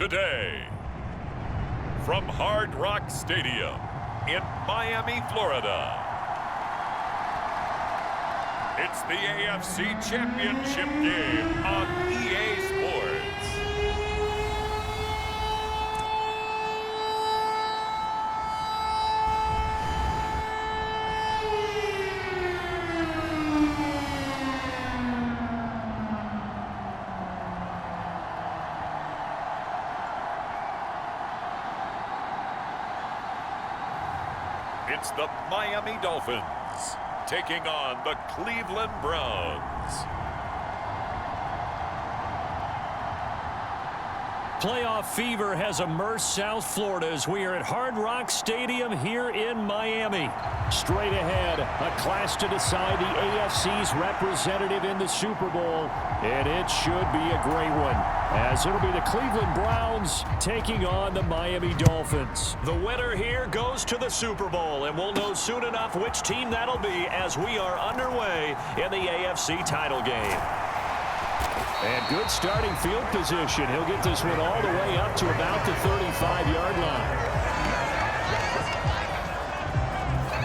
today. From Hard Rock Stadium in Miami, Florida, it's the AFC Championship game on EA Sports. It's the Miami Dolphins taking on the Cleveland Browns. Playoff fever has immersed South Florida as we are at Hard Rock Stadium here in Miami. Straight ahead, a clash to decide the AFC's representative in the Super Bowl, and it should be a great one, as it'll be the Cleveland Browns taking on the Miami Dolphins. The winner here goes to the Super Bowl, and we'll know soon enough which team that'll be as we are underway in the AFC title game. And good starting field position. He'll get this one all the way up to about the 35-yard line.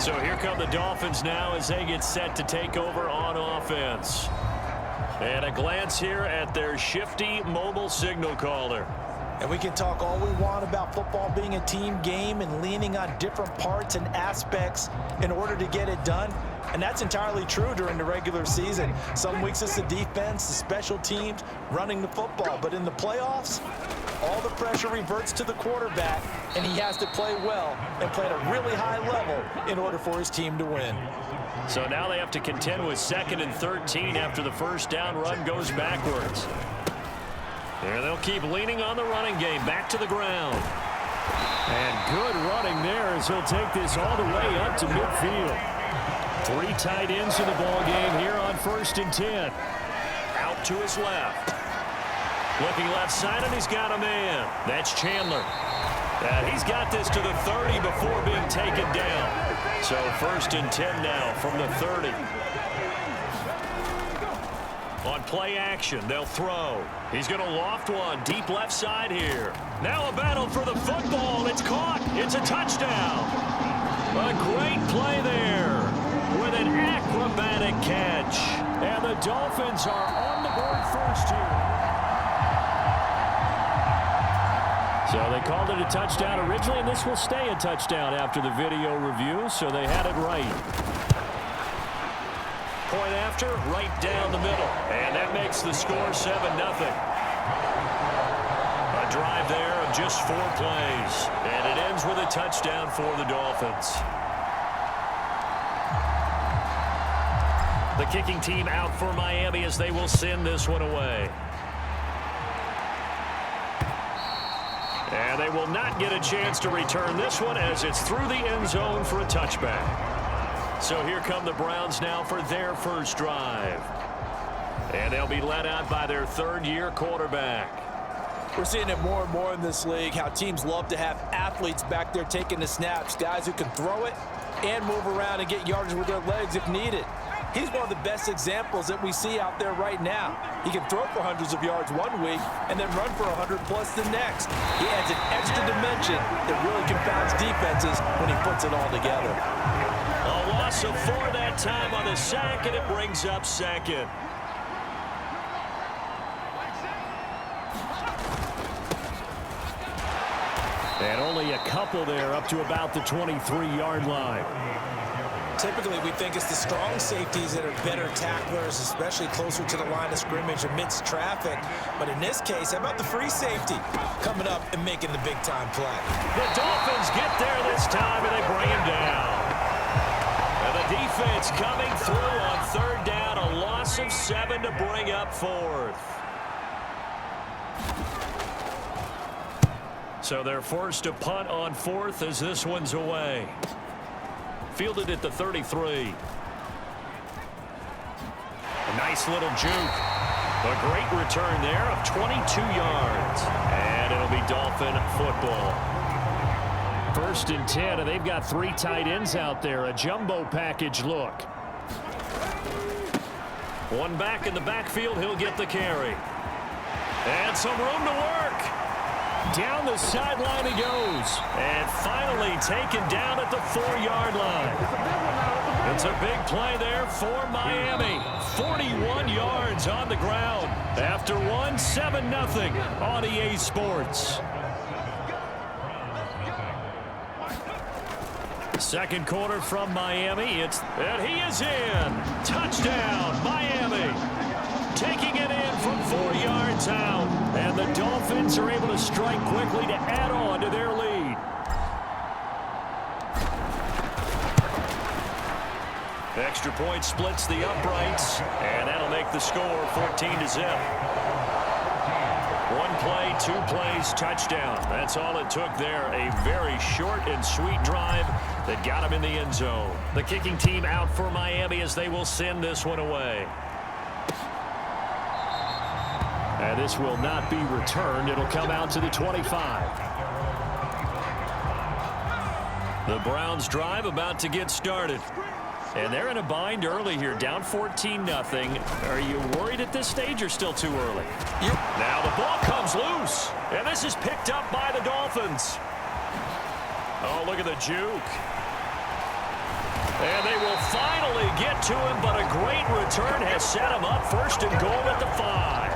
So here come the Dolphins now as they get set to take over on offense. And a glance here at their shifty mobile signal caller. And we can talk all we want about football being a team game and leaning on different parts and aspects in order to get it done. And that's entirely true during the regular season. Some weeks it's the defense, the special teams, running the football. But in the playoffs, all the pressure reverts to the quarterback, and he has to play well and play at a really high level in order for his team to win. So now they have to contend with 2nd and 13 after the first down run goes backwards. There they'll keep leaning on the running game, back to the ground. And good running there as he'll take this all the way up to midfield. 3 tight ends in the ball game here on 1st and 10. Out to his left. Looking left side, and he's got a man. That's Chandler. And he's got this to the 30 before being taken down. So 1st and 10 now from the 30. On play action, they'll throw. He's going to loft one deep left side here. Now a battle for the football. It's caught. It's a touchdown. A great play there with an acrobatic catch. And the Dolphins are on the board first here. So they called it a touchdown originally, and this will stay a touchdown after the video review, so they had it right. Point after, right down the middle. And that makes the score 7-0. A drive there of just 4 plays. And it ends with a touchdown for the Dolphins. The kicking team out for Miami as they will send this one away. And they will not get a chance to return this one as it's through the end zone for a touchback. So here come the Browns now for their first drive. And they'll be led out by their 3rd-year quarterback. We're seeing it more and more in this league, how teams love to have athletes back there taking the snaps, guys who can throw it and move around and get yardage with their legs if needed. He's one of the best examples that we see out there right now. He can throw for hundreds of yards one week and then run for 100+ the next. He adds an extra dimension that really confounds defenses when he puts it all together. A loss of 4 that time on the sack, and it brings up 2nd. And only a couple there up to about the 23-yard line. Typically, we think it's the strong safeties that are better tacklers, especially closer to the line of scrimmage amidst traffic. But in this case, how about the free safety coming up and making the big-time play? The Dolphins get there this time, and they bring him down. And the defense coming through on 3rd down, a loss of 7 to bring up 4th. So they're forced to punt on 4th as this one's away. Fielded at the 33. A nice little juke. A great return there of 22 yards. And it'll be Dolphin football. 1st and 10, and they've got 3 tight ends out there. A jumbo package look. One back in the backfield, he'll get the carry. And some room to work. Down the sideline he goes. And finally taken down at the 4-yard line. It's a big play there for Miami. 41 yards on the ground. After one, 7-0 on EA Sports. Second quarter from Miami. And he is in. Touchdown, Miami. Taking it in from 4 yards out. And the Dolphins are able to strike quickly to add on to their lead. Extra point splits the uprights. And that'll make the score 14-0. One play, 2 plays, touchdown. That's all it took there. A very short and sweet drive that got him in the end zone. The kicking team out for Miami as they will send this one away. And this will not be returned. It'll come out to the 25. The Browns drive about to get started. And they're in a bind early here, down 14-0. Are you worried at this stage or still too early? Yep. Now the ball comes loose. And this is picked up by the Dolphins. Oh, look at the juke. And they will finally get to him, but a great return has set him up. First and goal at the 5.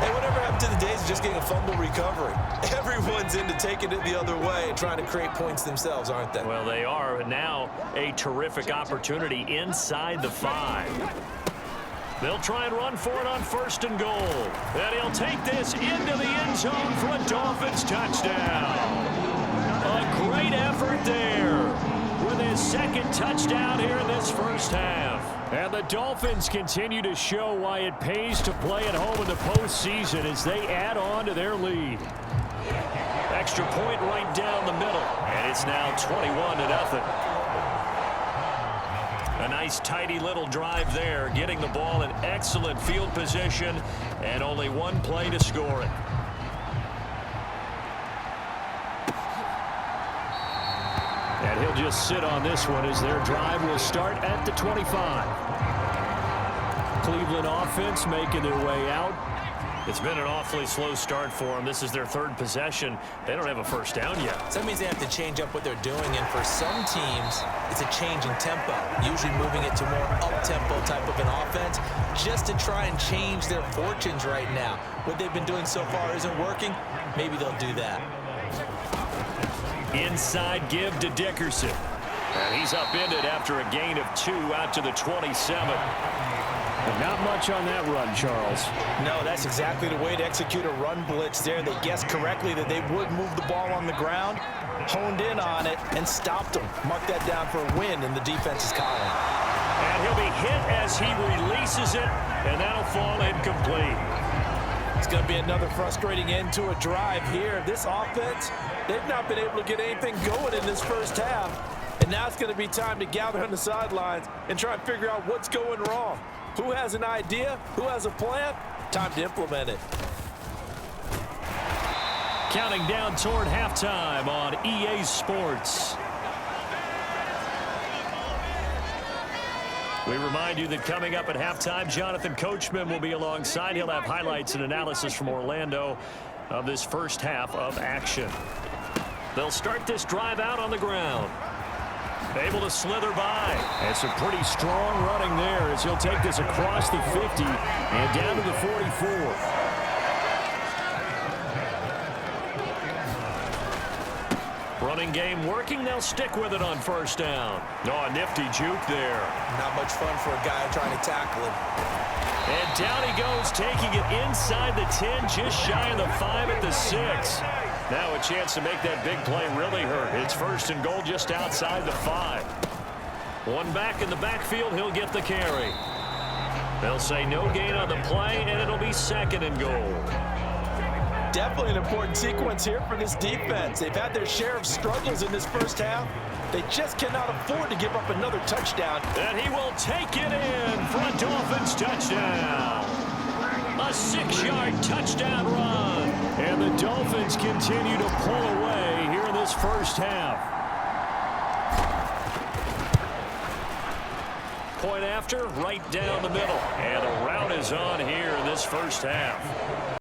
Hey, whatever happened to the days of just getting a fumble recovery? Everyone's into taking it the other way and trying to create points themselves, aren't they? Well, they are. Now a terrific opportunity inside the 5. They'll try and run for it on first and goal. And he'll take this into the end zone for a Dolphins touchdown. A great effort there with his second touchdown here in this first half. And the Dolphins continue to show why it pays to play at home in the postseason as they add on to their lead. Extra point right down the middle. And it's now 21-0. A nice tidy little drive there, getting the ball in excellent field position and only one play to score it. And he'll just sit on this one as their drive will start at the 25. Cleveland offense making their way out. It's been an awfully slow start for them. This is their third possession. They don't have a first down yet. So that means they have to change up what they're doing, and for some teams, it's a change in tempo, usually moving it to more up-tempo type of an offense, just to try and change their fortunes right now. What they've been doing so far isn't working. Maybe they'll do that. Inside give to Dickerson. And he's upended after a gain of 2 out to the 27. But not much on that run, Charles. No, that's exactly the way to execute a run blitz there. They guessed correctly that they would move the ball on the ground, honed in on it, and stopped them. Mark that down for a win in the defense's column. And he'll be hit as he releases it, and that'll fall incomplete. It's going to be another frustrating end to a drive here. This offense, they've not been able to get anything going in this first half. And now it's going to be time to gather on the sidelines and try and figure out what's going wrong. Who has an idea? Who has a plan? Time to implement it. Counting down toward halftime on EA Sports. We remind you that coming up at halftime, Jonathan Coachman will be alongside. He'll have highlights and analysis from Orlando of this first half of action. They'll start this drive out on the ground. Able to slither by. And some pretty strong running there as he'll take this across the 50 and down to the 44. Running game working. They'll stick with it on first down. Oh, a nifty juke there. Not much fun for a guy trying to tackle him. And down he goes, taking it inside the 10, just shy of the 5 at the 6. Now a chance to make that big play really hurt. It's first and goal just outside the 5. One back in the backfield, he'll get the carry. They'll say no gain on the play, and it'll be second and goal. Definitely an important sequence here for this defense. They've had their share of struggles in this first half. They just cannot afford to give up another touchdown. And he will take it in for a Dolphins touchdown. A 6-yard touchdown run. And the Dolphins continue to pull away here in this first half. Point after, right down the middle. And the route is on here in this first half.